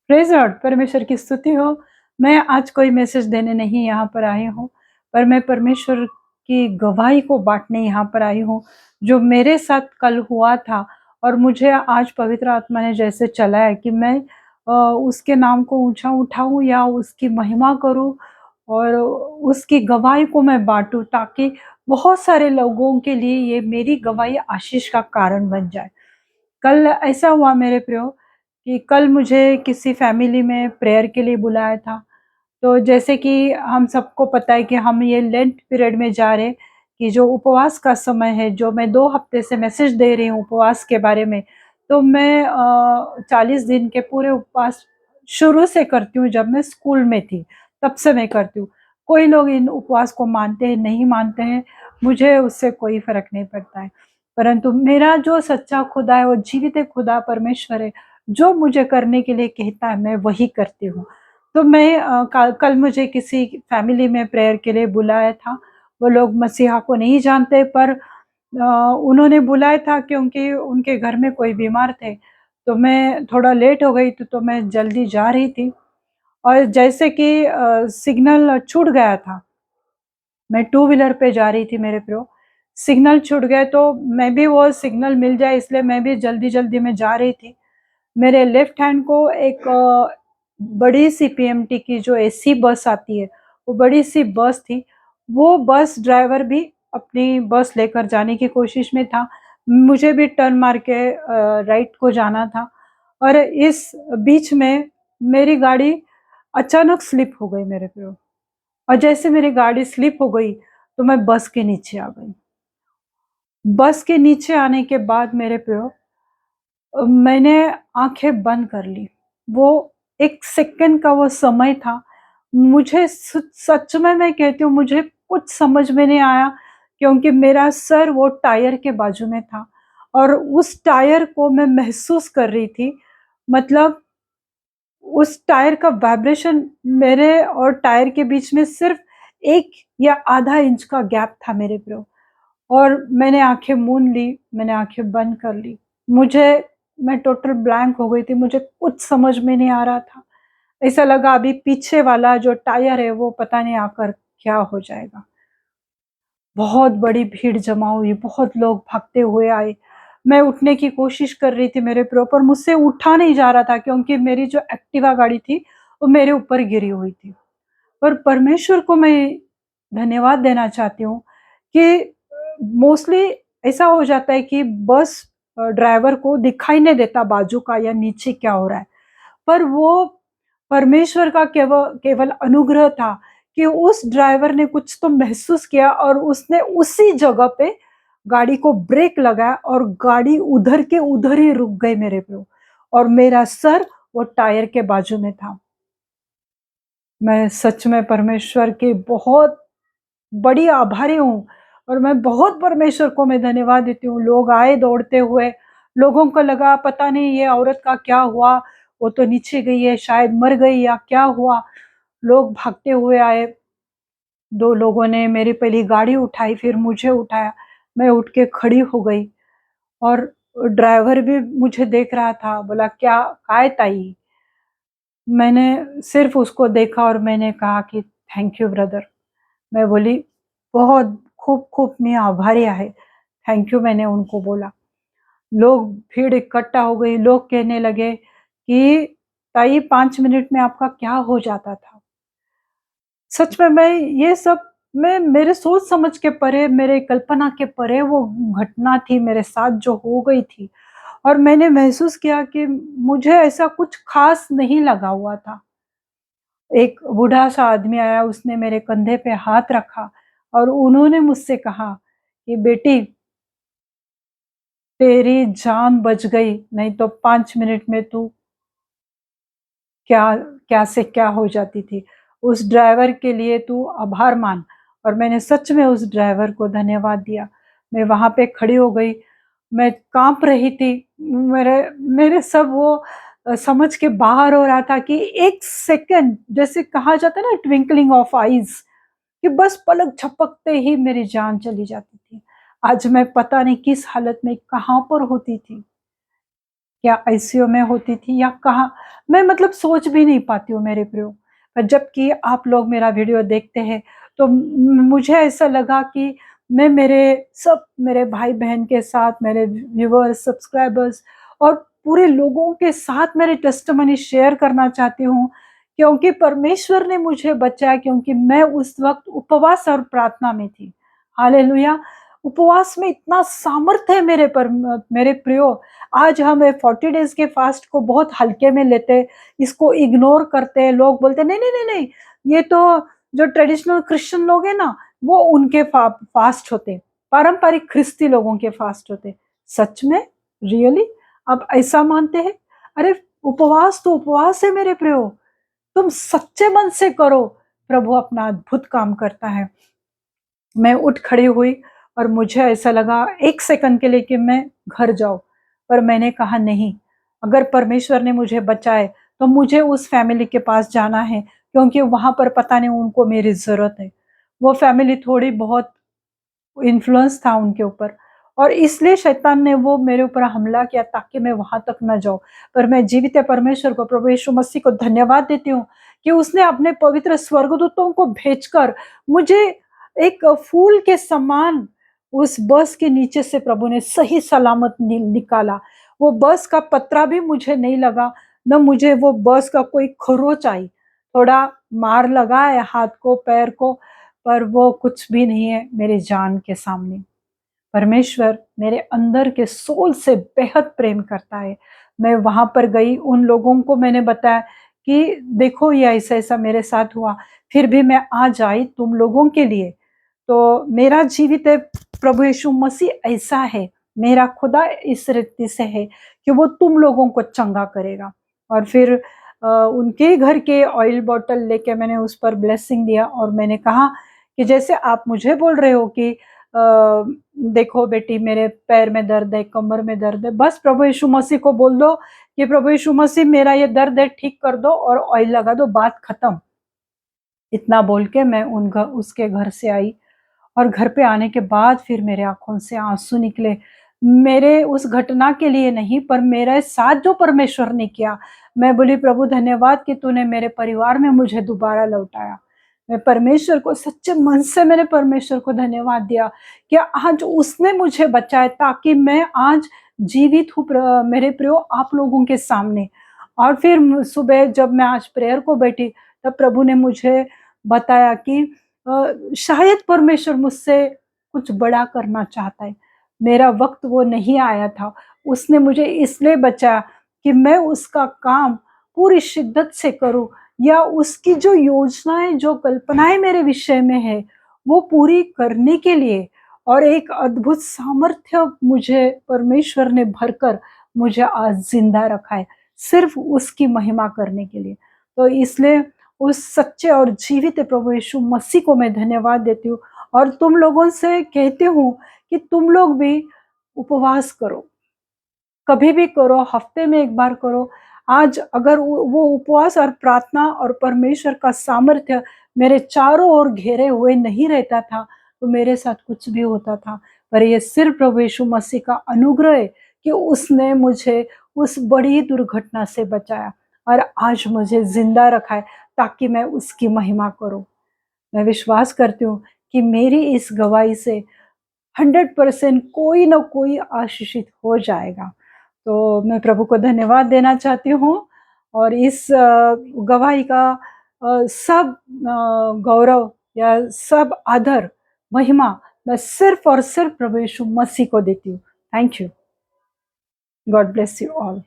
Praise Lord, परमेश्वर की स्तुति हो। मैं आज कोई मैसेज देने नहीं यहाँ पर आई हूँ, पर मैं परमेश्वर की गवाही को बाँटने यहाँ पर आई हूँ, जो मेरे साथ कल हुआ था और मुझे आज पवित्र आत्मा ने जैसे चलाया कि मैं उसके नाम को ऊँचा उठाऊँ या उसकी महिमा करूँ और उसकी गवाही को मैं बाँटूँ, ताकि बहुत सारे लोगों के लिए ये मेरी गवाही आशीष का कारण बन जाए। कल ऐसा हुआ मेरे प्रियो कि कल मुझे किसी फैमिली में प्रेयर के लिए बुलाया था। तो जैसे कि हम सबको पता है कि हम ये लेंट पीरियड में जा रहे हैं, कि जो उपवास का समय है, जो मैं 2 हफ्ते से मैसेज दे रही हूँ उपवास के बारे में। तो मैं 40 दिन के पूरे उपवास शुरू से करती हूँ, जब मैं स्कूल में थी, तब से मैं करती हूँ। कोई लोग इन उपवास को मानते हैं, नहीं मानते हैं, मुझे उससे कोई फ़र्क नहीं पड़ता है। परंतु मेरा जो सच्चा खुदा है, वो जीवित खुदा परमेश्वर है, जो मुझे करने के लिए कहता है, मैं वही करती हूँ। तो मैं कल मुझे किसी फैमिली में प्रेयर के लिए बुलाया था। वो लोग मसीहा को नहीं जानते, पर उन्होंने बुलाया था क्योंकि उनके घर में कोई बीमार थे। तो मैं थोड़ा लेट हो गई थी, तो मैं जल्दी जा रही थी और जैसे कि सिग्नल छूट गया था। मैं टू व्हीलर पे जा रही थी मेरे प्रियो, सिग्नल छूट गए तो मैं भी वो सिग्नल मिल जाए इसलिए मैं भी जल्दी-जल्दी में जा रही थी। मेरे लेफ्ट हैंड को एक बड़ी-सी पीएमटी की जो एसी बस आती है, वो बड़ी-सी बस थी। वो बस ड्राइवर भी अपनी बस लेकर जाने की कोशिश में था। मुझे भी टर्न मार के राइट को जाना था और इस बीच में मेरी गाड़ी अचानक स्लिप हो गई मेरे पे। और जैसे मेरी गाड़ी स्लिप हो गई, तो मैं बस के नीचे आ गई। बस के नीचे आने के बाद मेरे पे मैंने आँखें बंद कर ली। वो 1 सेकंड का वो समय था। मुझे सच में मैं कहती हूँ, मुझे कुछ समझ में नहीं आया, क्योंकि मेरा सर वो टायर के बाजू में था और उस टायर को मैं महसूस कर रही थी। मतलब उस टायर का वाइब्रेशन मेरे और टायर के बीच में सिर्फ़ 1 या आधा इंच का गैप था मेरे ब्रो। और मैंने आँखें मूंद ली, मैंने आँखें बंद कर ली। मुझे मैं टोटल ब्लैंक हो गई थी, मुझे कुछ समझ में नहीं आ रहा था। ऐसा लगा अभी पीछे वाला जो टायर है वो पता नहीं आकर क्या हो जाएगा। बहुत बड़ी भीड़ जमा हुई, बहुत लोग भागते हुए आए। मैं उठने की कोशिश कर रही थी मेरे पर मुझसे उठा नहीं जा रहा था, क्योंकि मेरी जो एक्टिवा गाड़ी थी, वो मेरे ऊपर गिरी हुई थी। पर परमेश्वर को मैं धन्यवाद देना चाहती हूँ कि मोस्टली ऐसा हो जाता है कि बस ड्राइवर को दिखाई नहीं देता बाजू का या नीचे क्या हो रहा है। पर वो परमेश्वर का केवल अनुग्रह था कि उस ड्राइवर ने कुछ तो महसूस किया और उसने उसी जगह पे गाड़ी को ब्रेक लगाया और गाड़ी उधर के उधर ही रुक गई मेरे पे। और मेरा सर वो टायर के बाजू में था। मैं सच में परमेश्वर की बहुत बड़ी आभारी हूँ और मैं बहुत परमेश्वर को मैं धन्यवाद देती हूँ। लोग आए दौड़ते हुए, लोगों को लगा पता नहीं ये औरत का क्या हुआ, वो तो नीचे गई है, शायद मर गई या क्या हुआ। लोग भागते हुए आए, 2 लोगों ने मेरी पहली गाड़ी उठाई, फिर मुझे उठाया। मैं उठ के खड़ी हो गई और ड्राइवर भी मुझे देख रहा था, बोला, "क्या काय ताई?" मैंने सिर्फ़ उसको देखा और मैंने कहा कि थैंक यू ब्रदर। मैं बोली, बहुत खूप-खूप मी आभारी आहे। थैंक यू मैंने उनको बोला। लोग भीड़ इकट्ठा हो गई, लोग कहने लगे कि ताई 5 मिनट में आपका क्या हो जाता था? सच में मैं ये सब मैं मेरे सोच समझ के परे, मेरे कल्पना के परे वो घटना थी मेरे साथ जो हो गई थी और मैंने महसूस किया कि मुझे ऐसा कुछ ख़ास नहीं लगा हुआ था। एक बूढ़ा-सा आदमी आया, उसने मेरे कंधे पे हाथ रखा और उन्होंने मुझसे कहा कि बेटी, तेरी जान बच गई, नहीं तो 5 मिनट में तू क्या क्या से क्या हो जाती थी। उस ड्राइवर के लिए तू आभार मान। और मैंने सच में उस ड्राइवर को धन्यवाद दिया। मैं वहाँ पे खड़ी हो गई, मैं काँप रही थी। मेरे मेरे सब वो समझ के बाहर हो रहा था कि 1 सेकंड, जैसे कहा जाता है ना, ट्विंकलिंग ऑफ आईज़, कि बस पलक झपकते ही मेरी जान चली जाती थी। आज मैं पता नहीं किस हालत में कहाँ पर होती थी। क्या आईसीयू में होती थी या कहाँ, मैं मतलब सोच भी नहीं पाती हूँ मेरे प्रियो। पर जबकि आप लोग मेरा वीडियो देखते हैं तो मुझे ऐसा लगा कि मैं मेरे भाई बहन के साथ, मेरे व्यूअर्स, सब्सक्राइबर्स और पूरे लोगों के साथ मेरे टेस्टिमनी शेयर करना चाहती हूँ, क्योंकि परमेश्वर ने मुझे बचाया, क्योंकि मैं उस वक्त उपवास और प्रार्थना में थी। हालेलुया। उपवास में इतना सामर्थ्य है मेरे प्रियो। आज हम 40 डेज के फास्ट को बहुत हल्के में लेते हैं, इसको इग्नोर करते हैं। लोग बोलते हैं नहीं नहीं नहीं नहीं, ये तो जो ट्रेडिशनल क्रिश्चियन लोग हैं ना, वो उनके फास्ट होते, पारंपरिक ख्रिस्ती लोगों के फास्ट होते। सच में? रियली? आप ऐसा मानते हैं? अरे उपवास तो उपवास है मेरे प्रियो, तुम सच्चे मन से करो, प्रभु अपना अद्भुत काम करता है। मैं उठ खड़ी हुई और मुझे ऐसा लगा एक सेकंड के लिए कि मैं घर जाऊं, पर मैंने कहा नहीं, अगर परमेश्वर ने मुझे बचाए तो मुझे उस फैमिली के पास जाना है, क्योंकि वहां पर पता नहीं उनको मेरी जरूरत है। वो फैमिली थोड़ी बहुत इन्फ्लुएंस था उनके ऊपर, और इसलिए शैतान ने वो मेरे ऊपर हमला किया ताकि मैं वहां तक न जाऊं। पर मैं जीवित परमेश्वर को, प्रभु यीशु मसीह को धन्यवाद देती हूँ कि उसने अपने पवित्र स्वर्गदूतों को भेजकर मुझे एक फूल के समान उस बस के नीचे से प्रभु ने सही सलामत निकाला। वो बस का पत्रा भी मुझे नहीं लगा, न मुझे वो बस का कोई खरोच आई। थोड़ा मार लगा है हाथ को, पैर को, पर वो कुछ भी नहीं है मेरे जान के सामने। परमेश्वर मेरे अंदर के सोल से बेहद प्रेम करता है। मैं वहां पर गई, उन लोगों को मैंने बताया कि देखो ये ऐसा ऐसा मेरे साथ हुआ, फिर भी मैं आज आई तुम लोगों के लिए। तो मेरा जीवित है प्रभु यीशु मसीह ऐसा है, मेरा खुदा इस रीति से है कि वो तुम लोगों को चंगा करेगा। और फिर उनके घर के ऑयल बॉटल लेके मैंने उस पर ब्लेसिंग दिया और मैंने कहा कि जैसे आप मुझे बोल रहे हो कि देखो बेटी मेरे पैर में दर्द है, कमर में दर्द है, बस प्रभु यीशु मसीह को बोल दो कि प्रभु यीशु मसीह मेरा ये दर्द है ठीक कर दो और ऑयल लगा दो, बात खत्म। इतना बोल के मैं उसके घर से आई, और घर पे आने के बाद फिर मेरे आंखों से आंसू निकले। मेरे उस घटना के लिए नहीं, पर मेरे साथ जो परमेश्वर ने किया, मैं बोली प्रभु धन्यवाद कि तूने मेरे परिवार में मुझे दोबारा लौटाया। मैं परमेश्वर को सच्चे मन से, मैंने परमेश्वर को धन्यवाद दिया कि आज उसने मुझे बचाया ताकि मैं आज जीवित हूँ मेरे प्रियो आप लोगों के सामने। और फिर सुबह जब मैं आज प्रेयर को बैठी, तब प्रभु ने मुझे बताया कि शायद परमेश्वर मुझसे कुछ बड़ा करना चाहता है। मेरा वक्त वो नहीं आया था, उसने मुझे इसलिए बचाया कि मैं उसका काम पूरी शिद्दत से करूं, या उसकी जो योजनाएं, जो कल्पनाएं मेरे विषय में है, वो पूरी करने के लिए। और एक अद्भुत सामर्थ्य मुझे परमेश्वर ने भरकर मुझे आज जिंदा रखा है, सिर्फ उसकी महिमा करने के लिए। तो इसलिए उस सच्चे और जीवित प्रभु यीशु मसीह को मैं धन्यवाद देती हूँ, और तुम लोगों से कहती हूँ कि तुम लोग भी उपवास करो, कभी भी करो, हफ्ते में एक बार करो। आज अगर वो उपवास और प्रार्थना और परमेश्वर का सामर्थ्य मेरे चारों ओर घेरे हुए नहीं रहता था, तो मेरे साथ कुछ भी होता था। पर ये सिर्फ प्रभु यीशु मसीह का अनुग्रह है कि उसने मुझे उस बड़ी दुर्घटना से बचाया और आज मुझे जिंदा रखा है ताकि मैं उसकी महिमा करूं। मैं विश्वास करती हूँ कि मेरी इस गवाही से 100% कोई ना कोई आशीषित हो जाएगा। तो मैं प्रभु को धन्यवाद देना चाहती हूँ, और इस गवाही का सब गौरव या सब आदर, महिमा मैं सिर्फ और सिर्फ प्रभु यीशु मसीह को देती हूँ। Thank you. God bless you all.